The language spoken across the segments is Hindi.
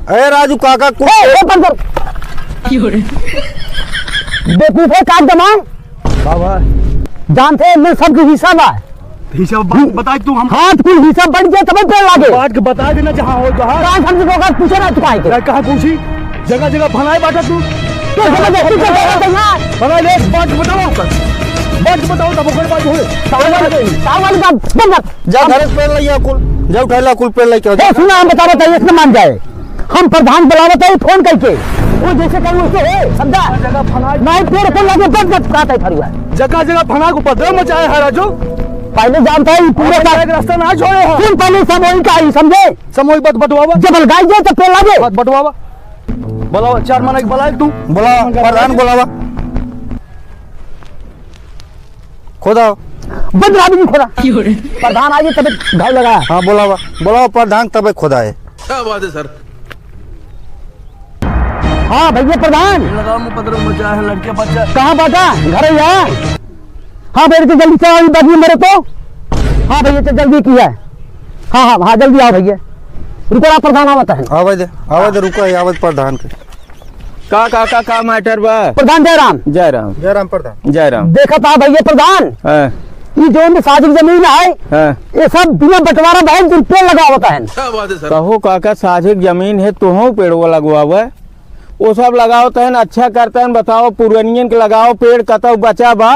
अरे राजू काका बेवकूफ है काट दमा बाबा जानते हैं मैं सबके हिसाब है हिसाब बता तू हम हाथ कुल हिसाब बढ़ गया तब पेड़ लागे बात के बता देना जहाँ हो जहाँ कहाँ समझ को पूछे ना चुकाए के कहाँ पूछी जगह जगह फनाए बाटा तू बना ले बात बताओ तब ओकर बात होए सावन का बंद जा घर पेड़ लइया कुल जा उठाइला कुल पेड़ लेके ए सुना हम बता बताइए इसमें मान जाए हम प्रधान बुलावत है फोन करके वो जैसे कहीं उससे है समझा जगह फनाए नहीं पेड़ पर लगे बंद मत काटा है फरुआ जगह जगह फना को पदर मचाए है राजू पहले जानता है पूरे का एक रास्ता ना छोड़े हैं कौन पहले सामूहिक आई समझे सामूहिक बात बटवावा जब गाय जाए तो पेड़ लागे बात बटवावा बुलावा चार माना के बुलाए तू बुला प्रधान बुलावा खोदा बंद राबी जी खोदा प्रधान आज तब घाव लगा हाँ बुलावा बुलावा प्रधान तब खोदा है क्या बात है सर। हाँ भैया प्रधान लगा मुंह पदर मचा है लड़के बच्चा कहाँ बाटा घर है यहाँ हाँ भैया तो जल्दी से बाजी मेरे को हाँ भैया तो जल्दी की है हाँ जल्दी आओ भैया रुको ना प्रधान आवत है आवाज रुको आवाज प्रधान के का मैटर बा प्रधान जयराम जयराम प्रधान जयराम देखा था भैया प्रधान ये जो में साजिक जमीन है ये सब बिना बंटवारा बहुत दिन पेड़ लगा होता है क्या बात है सर। कहो काका साझिक जमीन है तुहो पेड़ वो लगवावे वो सब लगाओ तहन अच्छा करते हैं बताओ पुरानियन के लगाओ पेड़ कतौ बचा बा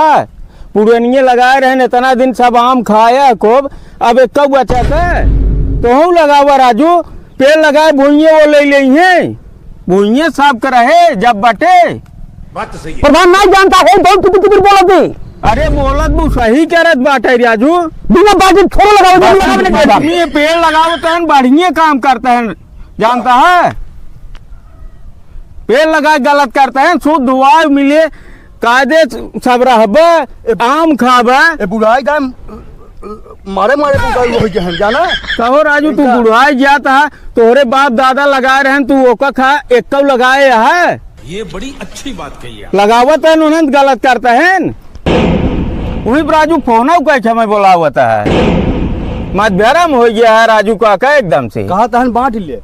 पुरानिये लगाए रहे इतना दिन सब आम खाया खूब अब एक बचा है तुहो लगावा राजू पेड़ लगाए भूइये वो ले हैं भूइये साफ कर रहे जब बटे बात तो सही है। प्रधान नहीं जानता है बहुत टुकुर बोलत है अरे बोलत वो सही करत बाटे राजू बिना बाजी छोड़ लगाओ ये पेड़ लगाओ तहन बढ़िया काम करते हैं जानता है पेड़ लगाए गलत करते हैं शुद्ध दुआ मिले कायदे सब रहबे आम खाबे ए बुढ़ाई का मारे बुढ़ाई हो गए जाना कहो राजू तू बुढ़ाई जाता है तोहरे बाप दादा लगाए रहे तू ओका खा एक लगाए है ये बड़ी अच्छी बात कही है। लगावत है उन्हें गलत करते हैं वही राजू फोन कैसे मैं बोलावत है मत बेरम हो गया है राजू काका एकदम से कहा तहन बांट ले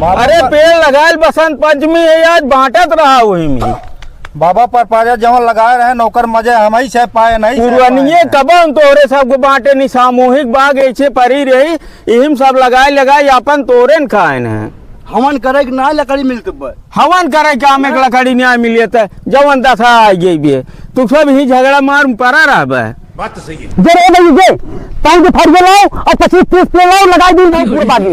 अरे पेड़ लगाए बसंत पंचमी है आज बांटत रहा वही में बाबा पर पाजा जहाँ लगाए रहे नौकर मजे हम ही सह पाए नहीं पुरानिये कबन तोरे सब बांटे नहीं सामूहिक बाग ऐसे परी रही इम सब लगाए अपन तोरे न खाए न हमन करे ना लकड़ी मिलते हवन करे काम एक लकड़ी नहीं मिले तो जवन दशा आई गई भी तू सब ही झगड़ा मार पड़ा रहा बात तो सही है। जे रे भैया जे 5 फरिया लाओ और 25-30 पेड़ लाओ लगा दी पूरे बागी में।